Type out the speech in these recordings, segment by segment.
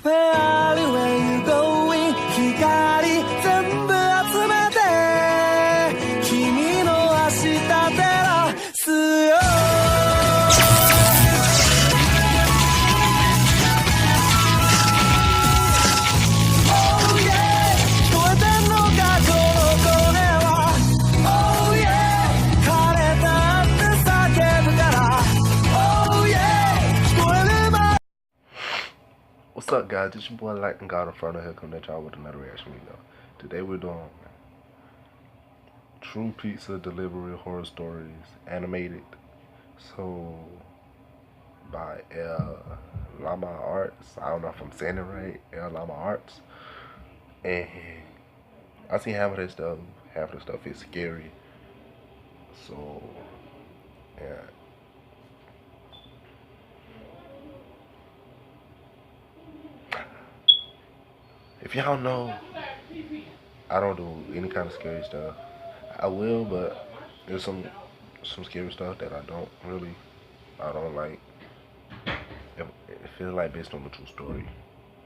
Where you going? 光全部集めて君の明日照らすよ Oh yeah 聞こえてんのかこの声は Oh yeah 枯れたって叫ぶから Oh yeah 聞こえれば What's up, guys? It's your boy Light and God in front of here coming at y'all with another reaction video. Today we're doing True Pizza Delivery Horror Stories animated. So by El Llama Arts. I don't know if I'm saying it right. El Llama Arts. And I seen half of this stuff. Half of the stuff is scary. So yeah. If y'all know, I don't do any kind of scary stuff. I will, but there's some scary stuff that I don't like. If it feels like based on a true story,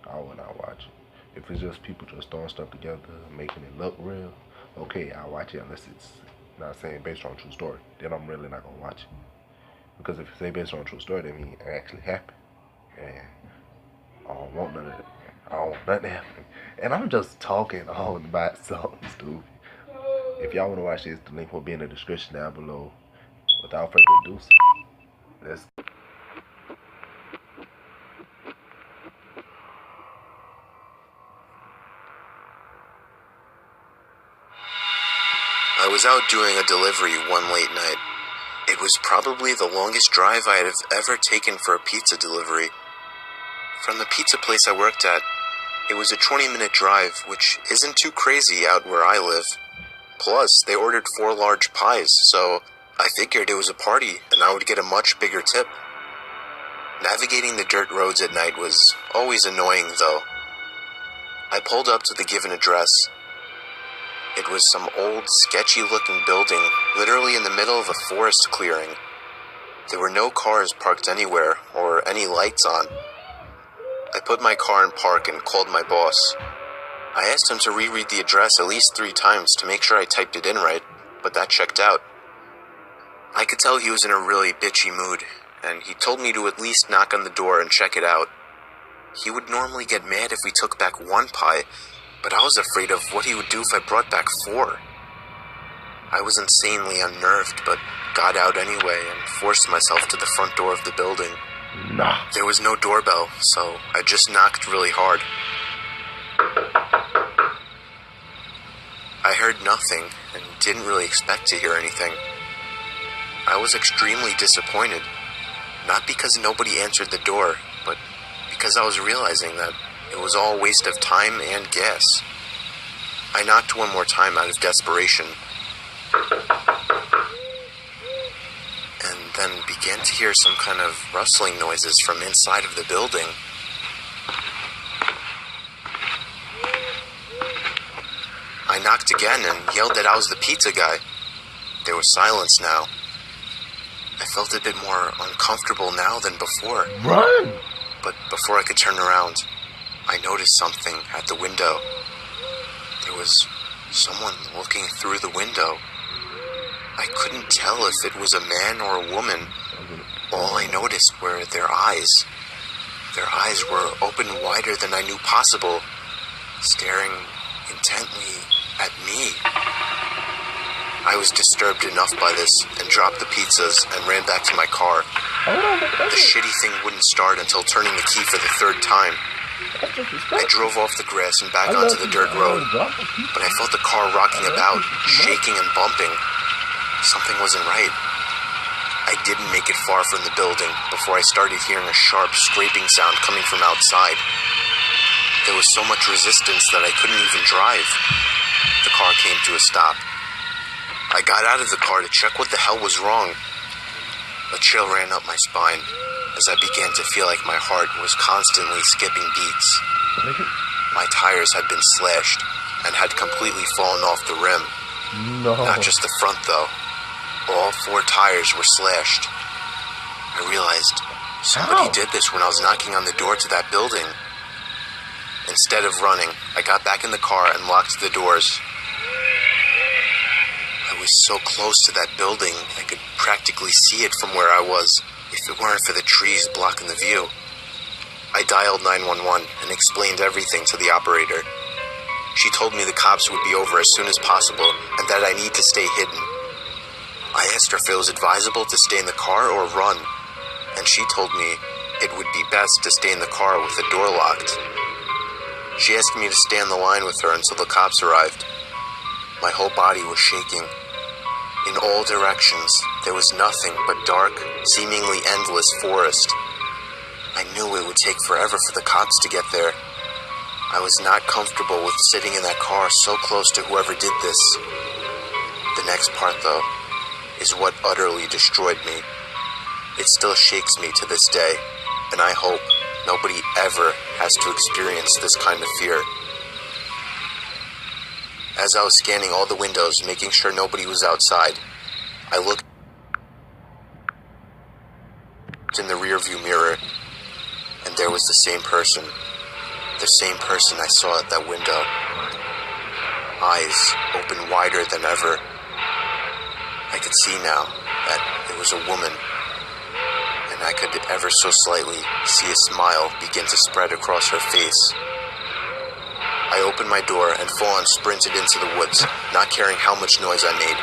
I will not watch it. If it's just people just throwing stuff together, making it look real, okay, I'll watch it unless it's not saying based on a true story. Then I'm really not gonna watch it. Because if it's based on a true story, that means it actually happened. And I don't want none of it. I don't want nothing to happen. And I'm just talking all about something stupid. If y'all want to watch this, the link will be in the description down below. Without further ado, let's go. I was out doing a delivery one late night. It was probably the longest drive I had ever taken for a pizza delivery. From the pizza place I worked at, it was a 20-minute drive, which isn't too crazy out where I live. Plus, they ordered 4 large pies, so I figured it was a party and I would get a much bigger tip. Navigating the dirt roads at night was always annoying, though. I pulled up to the given address. It was some old, sketchy-looking building, literally in the middle of a forest clearing. There were no cars parked anywhere, or any lights on. I put my car in park and called my boss. I asked him to reread the address at least 3 times to make sure I typed it in right, but that checked out. I could tell he was in a really bitchy mood, and he told me to at least knock on the door and check it out. He would normally get mad if we took back 1 pie, but I was afraid of what he would do if I brought back 4. I was insanely unnerved, but got out anyway and forced myself to the front door of the building. Nah. There was no doorbell, so I just knocked really hard. I heard nothing and didn't really expect to hear anything. I was extremely disappointed, not because nobody answered the door, but because I was realizing that it was all a waste of time and gas. I knocked one more time out of desperation, and then began to hear some kind of rustling noises from inside of the building. I knocked again and yelled that I was the pizza guy. There was silence now. I felt a bit more uncomfortable now than before. Run! But before I could turn around, I noticed something at the window. There was someone looking through the window. I couldn't tell if it was a man or a woman. All I noticed were their eyes. Their eyes were open wider than I knew possible, staring intently at me. I was disturbed enough by this and dropped the pizzas and ran back to my car. The shitty thing wouldn't start until turning the key for the 3rd time. I drove off the grass and back onto the dirt road, but I felt the car rocking about, shaking and bumping. Something wasn't right. I didn't make it far from the building before I started hearing a sharp scraping sound coming from outside. There was so much resistance that I couldn't even drive. The car came to a stop. I got out of the car to check what the hell was wrong. A chill ran up my spine as I began to feel like my heart was constantly skipping beats. My tires had been slashed and had completely fallen off the rim. No. Not just the front, though. All 4 tires were slashed. I realized somebody did this when I was knocking on the door to that building. Instead of running, I got back in the car and locked the doors. I was so close to that building, I could practically see it from where I was, if it weren't for the trees blocking the view. I dialed 911 and explained everything to the operator. She told me the cops would be over as soon as possible and that I need to stay hidden. I asked her if it was advisable to stay in the car or run, and she told me it would be best to stay in the car with the door locked. She asked me to stay on the line with her until the cops arrived. My whole body was shaking. In all directions, there was nothing but dark, seemingly endless forest. I knew it would take forever for the cops to get there. I was not comfortable with sitting in that car so close to whoever did this. The next part, though, is what utterly destroyed me. It still shakes me to this day, and I hope nobody ever has to experience this kind of fear. As I was scanning all the windows, making sure nobody was outside, I looked in the rearview mirror, and there was the same person I saw at that window. Eyes open wider than ever. I could see now that it was a woman, and I could ever so slightly see a smile begin to spread across her face. I opened my door and full-on sprinted into the woods, not caring how much noise I made.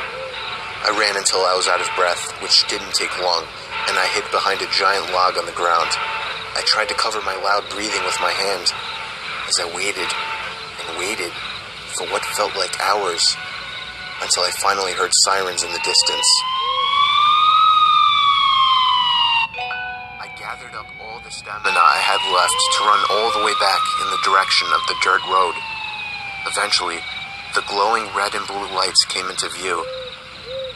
I ran until I was out of breath, which didn't take long, and I hid behind a giant log on the ground. I tried to cover my loud breathing with my hand as I waited and waited for what felt like hours, until I finally heard sirens in the distance. I gathered up all the stamina I had left to run all the way back in the direction of the dirt road. Eventually, the glowing red and blue lights came into view,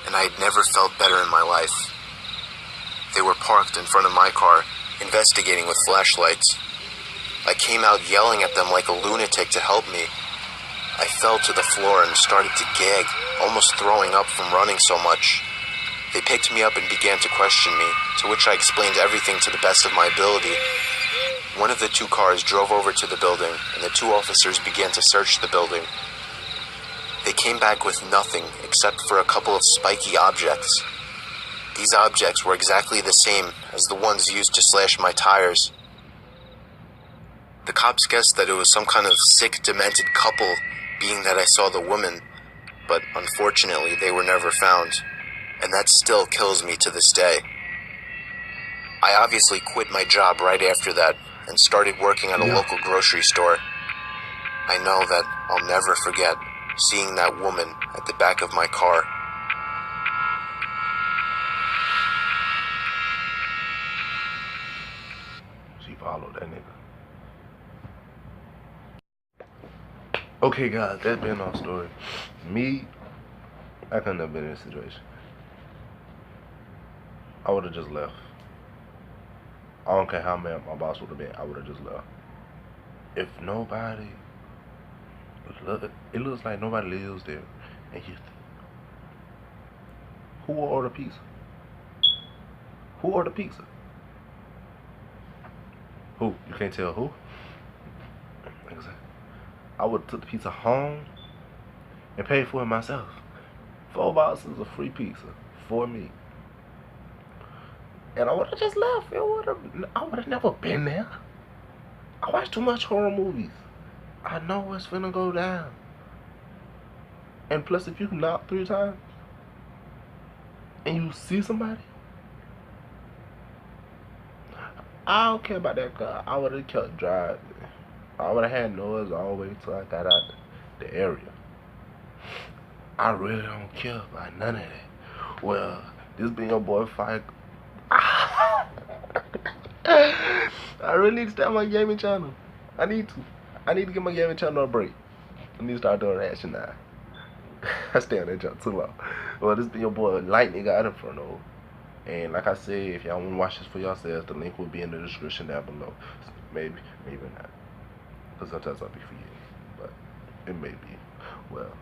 and I had never felt better in my life. They were parked in front of my car, investigating with flashlights. I came out yelling at them like a lunatic to help me. I fell to the floor and started to gag, almost throwing up from running so much. They picked me up and began to question me, to which I explained everything to the best of my ability. One of the two cars drove over to the building, and the two officers began to search the building. They came back with nothing except for a couple of spiky objects. These objects were exactly the same as the ones used to slash my tires. The cops guessed that it was some kind of sick, demented couple, being that I saw the woman, but unfortunately they were never found, and that still kills me to this day. I obviously quit my job right after that and started working at a local grocery store. I know that I'll never forget seeing that woman at the back of my car. She followed that nigga. Okay, guys, that's been our story. Me, I couldn't have been in this situation. I would have just left. I don't care how mad my boss would have been. I would have just left. If nobody, it looks like nobody lives there. And who will order pizza? Who ordered pizza? Who? You can't tell who? Exactly. I would have took the pizza home and paid for it myself. 4 boxes of free pizza for me. And I would have just left. I would have never been there. I watch too much horror movies. I know what's finna go down. And plus, if you knock 3 times and you see somebody, I don't care about that car. I would have kept driving. I would have had noise all the way till I got out the area. I really don't care about none of that. Well, this being your boy Fight. I really need to start my gaming channel. I need to get my gaming channel a break. I need to start doing that shit now. I stay on that jump too long. Well, this be your boy Lightning God Inferno. And like I said, if y'all want to watch this for yourselves, the link will be in the description down below. Maybe not. Because sometimes I'll be forgetting. But it may be. Well.